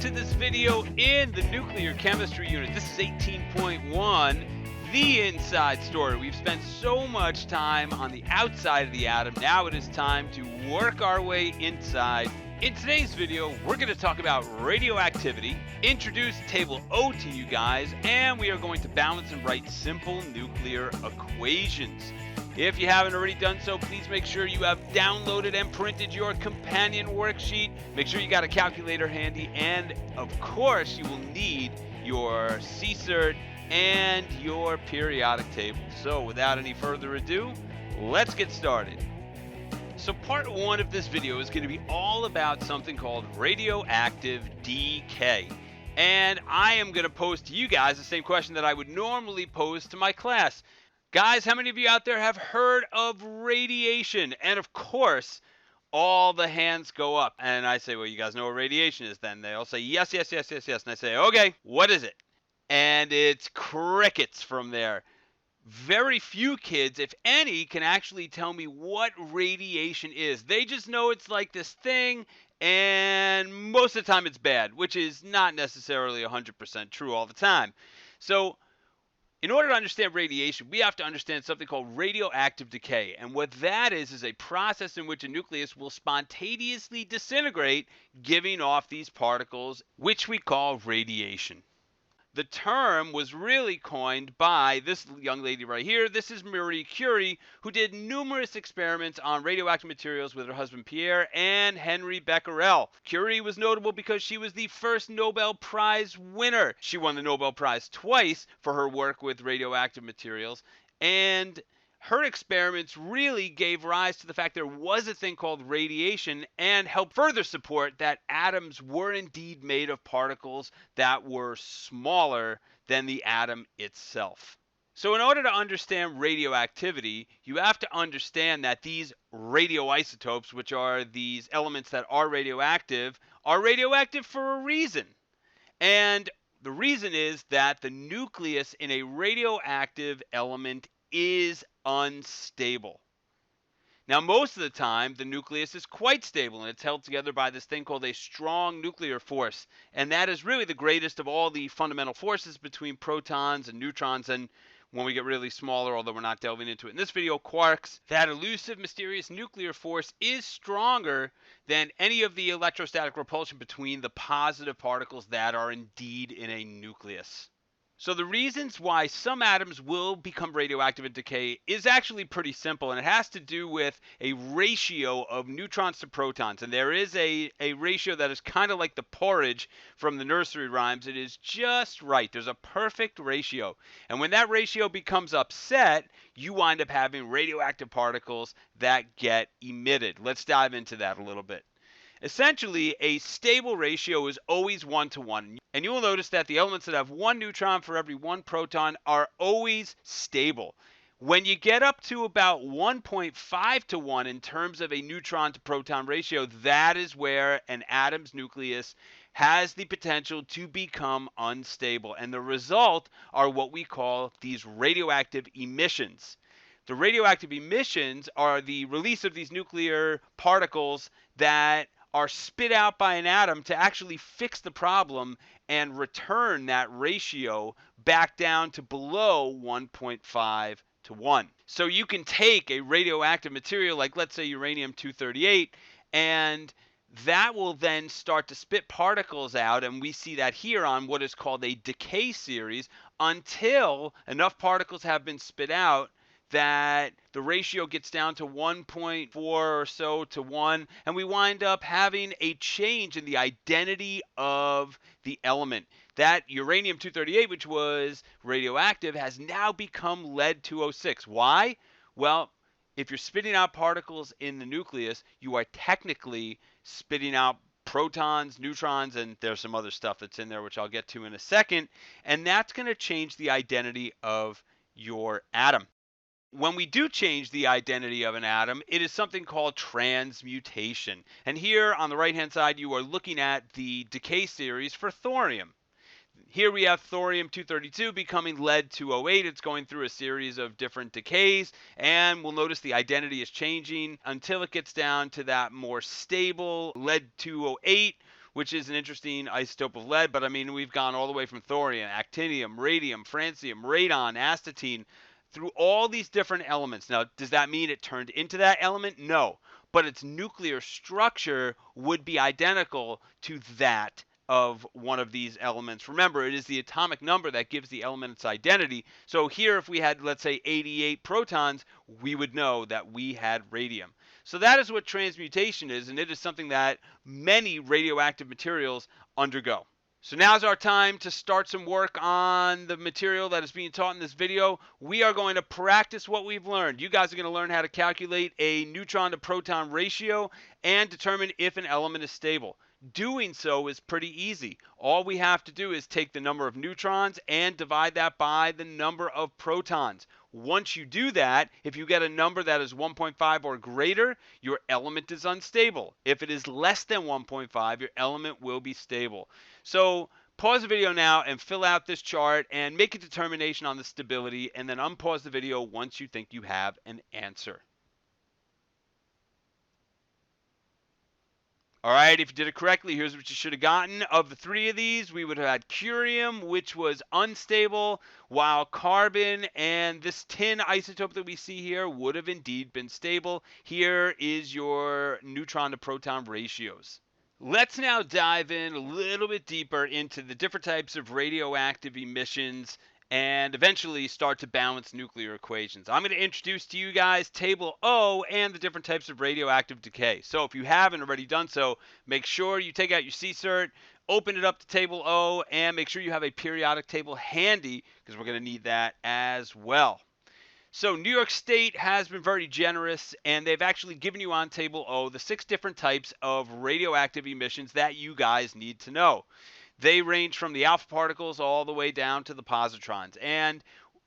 to this video in the nuclear chemistry unit. This is 18.1, the inside story. We've spent so much time on the outside of the atom. Now it is time to work our way inside. In today's video, we're going to talk about radioactivity, introduce table O to you guys, and we are going to balance and write simple nuclear equations. If you haven't already done so, please make sure you have downloaded and printed your companion worksheet. Make sure you got a calculator handy, and of course, you will need your CCERT and your periodic table. So without any further ado, let's get started. So part one of this video is going to be all about something called radioactive decay. And I am going to pose to you guys the same question that I would normally pose to my class. Guys, how many of you out there have heard of radiation? And of course, all the hands go up. And I say, well, you guys know what radiation is then. They all say, yes, yes, yes, yes, yes. And I say, okay, what is it? And it's crickets from there. Very few kids, if any, can actually tell me what radiation is. They just know it's like this thing, and most of the time it's bad, which is not necessarily 100% true all the time. So in order to understand radiation, we have to understand something called radioactive decay. And what that is a process in which a nucleus will spontaneously disintegrate, giving off these particles, which we call radiation. The term was really coined by this young lady right here. This is Marie Curie, who did numerous experiments on radioactive materials with her husband Pierre and Henry Becquerel. Curie was notable because she was the first Nobel Prize winner. She won the Nobel Prize twice for her work with radioactive materials, and her experiments really gave rise to the fact there was a thing called radiation and helped further support that atoms were indeed made of particles that were smaller than the atom itself. So in order to understand radioactivity, you have to understand that these radioisotopes, which are these elements that are radioactive for a reason. And the reason is that the nucleus in a radioactive element is unstable. Now, most of the time, the nucleus is quite stable, and it's held together by this thing called a strong nuclear force. And that is really the greatest of all the fundamental forces between protons and neutrons, and when we get really smaller, although we're not delving into it in this video, quarks. That elusive, mysterious nuclear force is stronger than any of the electrostatic repulsion between the positive particles that are indeed in a nucleus. So the reasons why some atoms will become radioactive and decay is actually pretty simple, and it has to do with a ratio of neutrons to protons. And there is a ratio that is kind of like the porridge from the nursery rhymes. It is just right. There's a perfect ratio. And when that ratio becomes upset, you wind up having radioactive particles that get emitted. Let's dive into that a little bit. Essentially, a stable ratio is always 1-to-1. And you will notice that the elements that have one neutron for every one proton are always stable. When you get up to about 1.5-to-1 in terms of a neutron to proton ratio, that is where an atom's nucleus has the potential to become unstable. And the result are what we call these radioactive emissions. The radioactive emissions are the release of these nuclear particles that are spit out by an atom to actually fix the problem and return that ratio back down to below 1.5-to-1. So you can take a radioactive material like, let's say, uranium-238, and that will then start to spit particles out, and we see that here on what is called a decay series, until enough particles have been spit out that the ratio gets down to 1.4 or so to 1, and we wind up having a change in the identity of the element. That uranium-238, which was radioactive, has now become lead-206. Why? Well, if you're spitting out particles in the nucleus, you are technically spitting out protons, neutrons, and there's some other stuff that's in there, which I'll get to in a second, and that's going to change the identity of your atom. When we do change the identity of an atom, it is something called transmutation. And here on the right-hand side, you are looking at the decay series for thorium. Here we have thorium-232 becoming lead-208. It's going through a series of different decays, and we'll notice the identity is changing until it gets down to that more stable lead-208, which is an interesting isotope of lead. But I mean, we've gone all the way from thorium, actinium, radium, francium, radon, astatine, through all these different elements. Now, does that mean it turned into that element? No. But its nuclear structure would be identical to that of one of these elements. Remember, it is the atomic number that gives the element its identity. So here, if we had, let's say, 88 protons, we would know that we had radium. So that is what transmutation is, and it is something that many radioactive materials undergo. So now's our time to start some work on the material that is being taught in this video. We are going to practice what we've learned. You guys are going to learn how to calculate a neutron to proton ratio and determine if an element is stable. Doing so is pretty easy. All we have to do is take the number of neutrons and divide that by the number of protons. Once you do that, if you get a number that is 1.5 or greater, your element is unstable. If it is less than 1.5, your element will be stable. So pause the video now and fill out this chart and make a determination on the stability, and then unpause the video once you think you have an answer. All right, if you did it correctly, here's what you should have gotten. Of the three of these, we would have had curium, which was unstable, while carbon and this tin isotope that we see here would have indeed been stable. Here is your neutron to proton ratios. Let's now dive in a little bit deeper into the different types of radioactive emissions and eventually start to balance nuclear equations. I'm going to introduce to you guys Table O and the different types of radioactive decay. So if you haven't already done so, make sure you take out your CSERT, open it up to Table O, and make sure you have a periodic table handy because we're going to need that as well. So New York State has been very generous, and they've actually given you on Table O the 6 different types of radioactive emissions that you guys need to know. They range from the alpha particles all the way down to the positrons. And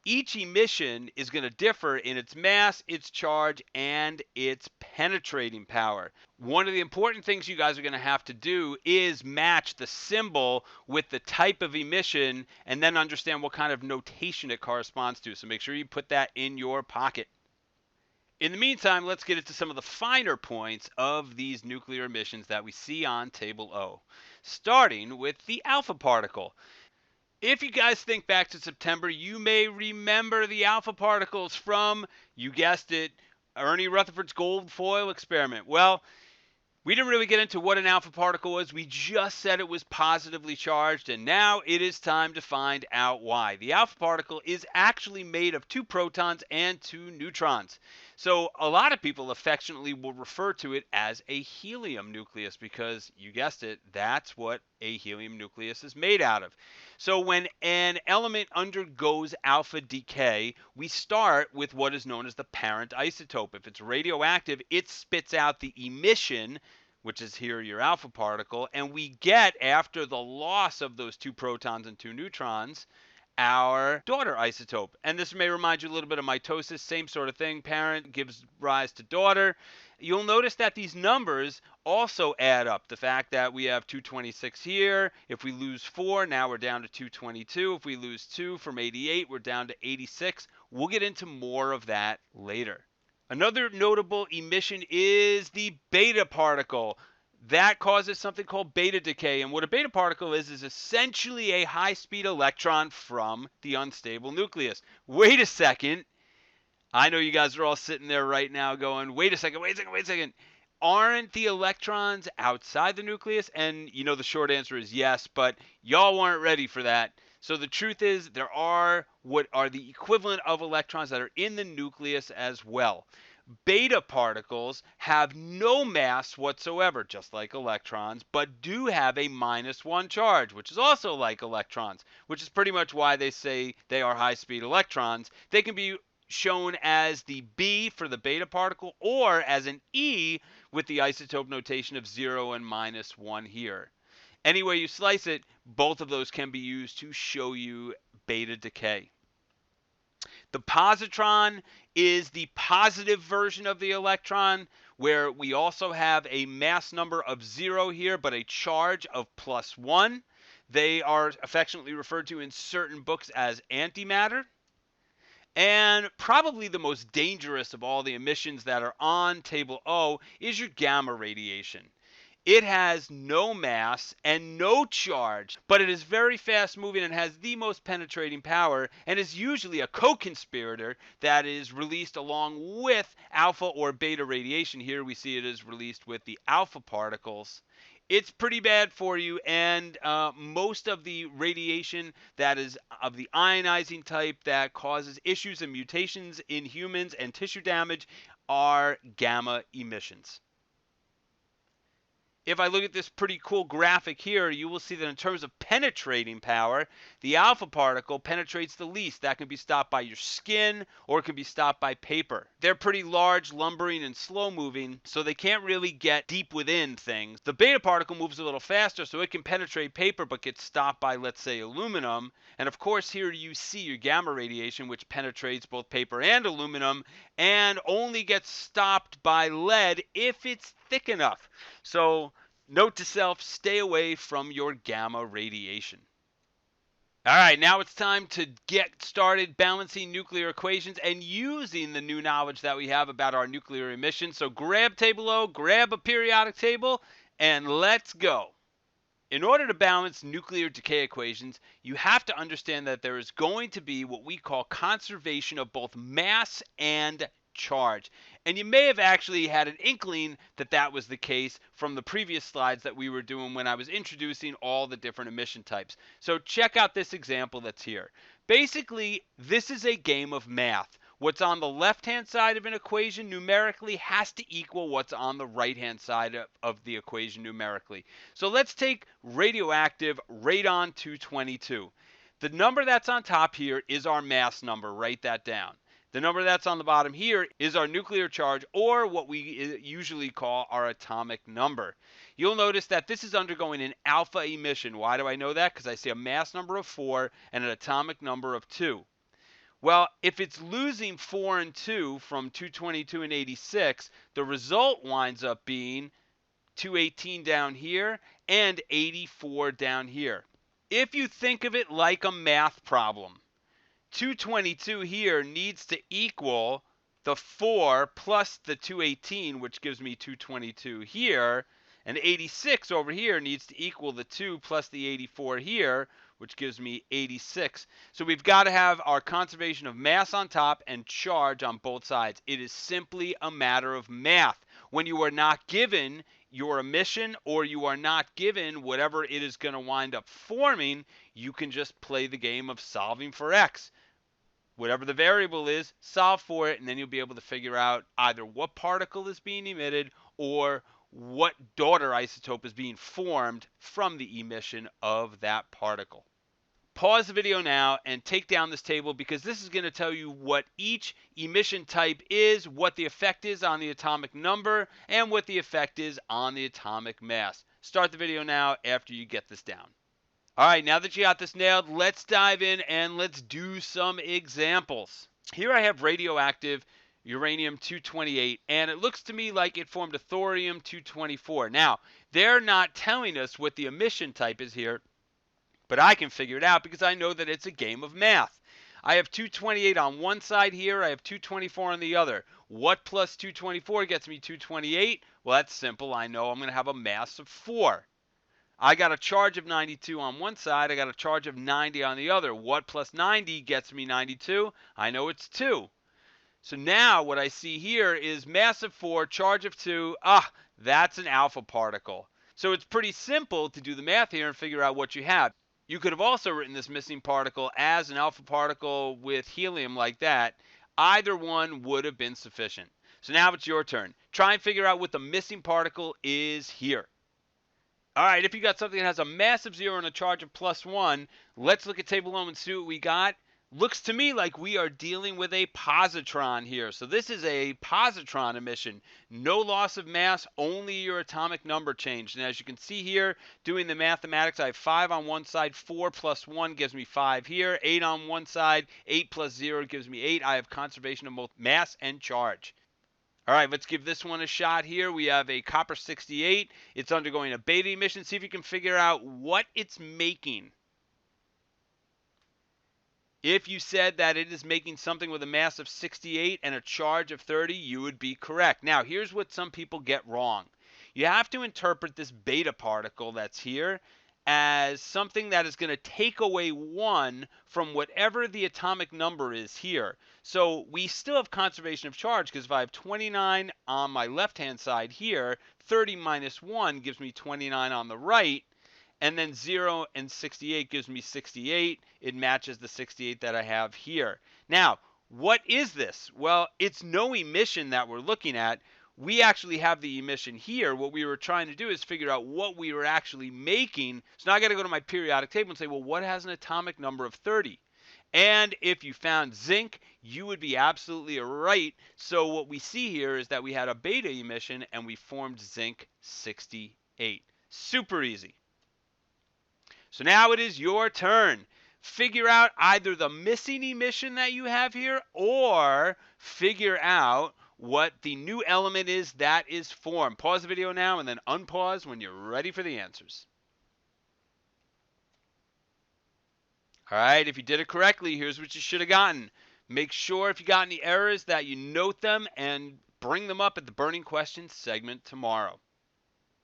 each emission is going to differ in its mass, its charge, and its penetrating power. One of the important things you guys are going to have to do is match the symbol with the type of emission and then understand what kind of notation it corresponds to. So make sure you put that in your pocket. In the meantime, let's get into some of the finer points of these nuclear emissions that we see on Table O, starting with the alpha particle. If you guys think back to September, you may remember the alpha particles from, you guessed it, Ernie Rutherford's gold foil experiment. Well, we didn't really get into what an alpha particle was. We just said it was positively charged, and now it is time to find out why. The alpha particle is actually made of 2 protons and 2 neutrons. So a lot of people affectionately will refer to it as a helium nucleus because, you guessed it, that's what a helium nucleus is made out of. So when an element undergoes alpha decay, we start with what is known as the parent isotope. If it's radioactive, it spits out the emission, which is here your alpha particle, and we get, after the loss of those 2 protons and 2 neutrons, our daughter isotope. And this may remind you a little bit of mitosis, same sort of thing. Parent gives rise to daughter. You'll notice that these numbers also add up. The fact that we have 226 here, if we lose 4, now we're down to 222. If we lose 2 from 88, we're down to 86. We'll get into more of that later. Another notable emission is the beta particle. That causes something called beta decay. And what a beta particle is essentially a high-speed electron from the unstable nucleus. Wait a second. I know you guys are all sitting there right now going, wait a second, wait a second, wait a second. Aren't the electrons outside the nucleus? And you know the short answer is yes, but y'all weren't ready for that. So the truth is there are what are the equivalent of electrons that are in the nucleus as well. Beta particles have no mass whatsoever, just like electrons, but do have a -1 charge, which is also like electrons, which is pretty much why they say they are high-speed electrons. They can be shown as the B for the beta particle or as an E with the isotope notation of 0 and -1 here. Any way you slice it, both of those can be used to show you beta decay. The positron is the positive version of the electron, where we also have a mass number of 0 here, but a charge of +1. They are affectionately referred to in certain books as antimatter. And probably the most dangerous of all the emissions that are on Table O is your gamma radiation. It has no mass and no charge, but it is very fast moving and has the most penetrating power, and is usually a co-conspirator that is released along with alpha or beta radiation. Here we see it is released with the alpha particles. It's pretty bad for you, and most of the radiation that is of the ionizing type that causes issues and mutations in humans and tissue damage are gamma emissions. If I look at this pretty cool graphic here, you will see that in terms of penetrating power, the alpha particle penetrates the least. That can be stopped by your skin, or it can be stopped by paper. They're pretty large, lumbering, and slow moving, so they can't really get deep within things. The beta particle moves a little faster, so it can penetrate paper but gets stopped by, let's say, aluminum. And of course, here you see your gamma radiation, which penetrates both paper and aluminum, and only gets stopped by lead if it's thick enough. So note to self, stay away from your gamma radiation. All right, now it's time to get started balancing nuclear equations and using the new knowledge that we have about our nuclear emissions. So grab table O, grab a periodic table, and let's go. In order to balance nuclear decay equations, you have to understand that there is going to be what we call conservation of both mass and charge. And you may have actually had an inkling that that was the case from the previous slides that we were doing when I was introducing all the different emission types. So check out this example that's here. Basically, this is a game of math. What's on the left-hand side of an equation numerically has to equal what's on the right-hand side of the equation numerically. So let's take radioactive radon-222. The number that's on top here is our mass number. Write that down. The number that's on the bottom here is our nuclear charge, or what we usually call our atomic number. You'll notice that this is undergoing an alpha emission. Why do I know that? Because I see a mass number of 4 and an atomic number of 2. Well, if it's losing 4 and 2 from 222 and 86, the result winds up being 218 down here and 84 down here. If you think of it like a math problem, 222 here needs to equal the 4 plus the 218, which gives me 222 here, and 86 over here needs to equal the 2 plus the 84 here, which gives me 86. So we've got to have our conservation of mass on top and charge on both sides. It is simply a matter of math. When you are not given your emission, or you are not given whatever it is going to wind up forming, you can just play the game of solving for x. Whatever the variable is, solve for it, and then you'll be able to figure out either what particle is being emitted or what daughter isotope is being formed from the emission of that particle. Pause the video now and take down this table, because this is going to tell you what each emission type is, what the effect is on the atomic number, and what the effect is on the atomic mass. Start the video now after you get this down. All right, now that you got this nailed, let's dive in and let's do some examples. Here I have radioactive uranium-228, and it looks to me like it formed a thorium-224. Now, they're not telling us what the emission type is here, but I can figure it out because I know that it's a game of math. I have 228 on one side here. I have 224 on the other. What plus 224 gets me 228? Well, that's simple. I know I'm going to have a mass of 4. I got a charge of 92 on one side. I got a charge of 90 on the other. What plus 90 gets me 92? I know it's 2. So now what I see here is mass of 4, charge of 2. That's an alpha particle. So it's pretty simple to do the math here and figure out what you have. You could have also written this missing particle as an alpha particle with helium like that. Either one would have been sufficient. So now it's your turn. Try and figure out what the missing particle is here. All right, if you got something that has a mass of 0 and a charge of +1, let's look at table 1 and see what we got. Looks to me like we are dealing with a positron here. So this is a positron emission. No loss of mass, only your atomic number changed. And as you can see here, doing the mathematics, I have 5 on one side, 4 plus 1 gives me 5 here. 8 on one side, 8 plus 0 gives me 8. I have conservation of both mass and charge. All right, let's give this one a shot here. We have a copper-68. It's undergoing a beta emission. See if you can figure out what it's making. If you said that it is making something with a mass of 68 and a charge of 30, you would be correct. Now, here's what some people get wrong. you have to interpret this beta particle that's here as something that is going to take away 1 from whatever the atomic number is here. So we still have conservation of charge, because if I have 29 on my left-hand side here, 30 minus 1 gives me 29 on the right, and then 0 and 68 gives me 68. It matches the 68 that I have here. Now, what is this? Well, it's no emission that we're looking at. We actually have the emission here. What we were trying to do is figure out what we were actually making. So now I got to go to my periodic table and say, well, what has an atomic number of 30? And if you found zinc, you would be absolutely right. So what we see here is that we had a beta emission and we formed zinc 68. Super easy. So now it is your turn. Figure out either the missing emission that you have here, or figure out what the new element is that is formed. Pause the video now and then unpause when you're ready for the answers. All right, if you did it correctly, here's what you should have gotten. Make sure if you got any errors that you note them and bring them up at the Burning Questions segment tomorrow.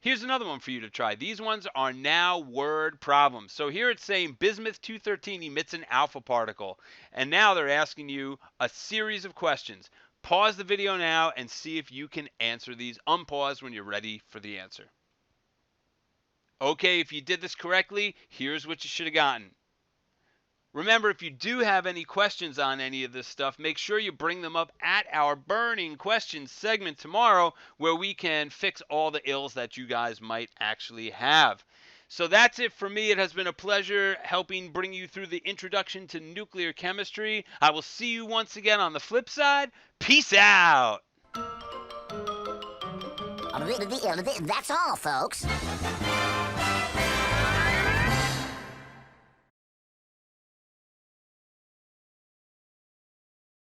Here's another one for you to try. These ones are now word problems. So here it's saying bismuth 213 emits an alpha particle. And now they're asking you a series of questions. Pause the video now and see if you can answer these. Unpause when you're ready for the answer. Okay, if you did this correctly, here's what you should have gotten. Remember, if you do have any questions on any of this stuff, make sure you bring them up at our Burning Questions segment tomorrow, where we can fix all the ills that you guys might actually have. So that's it for me. It has been a pleasure helping bring you through the introduction to nuclear chemistry. I will see you once again on the flip side. Peace out. That's all, folks.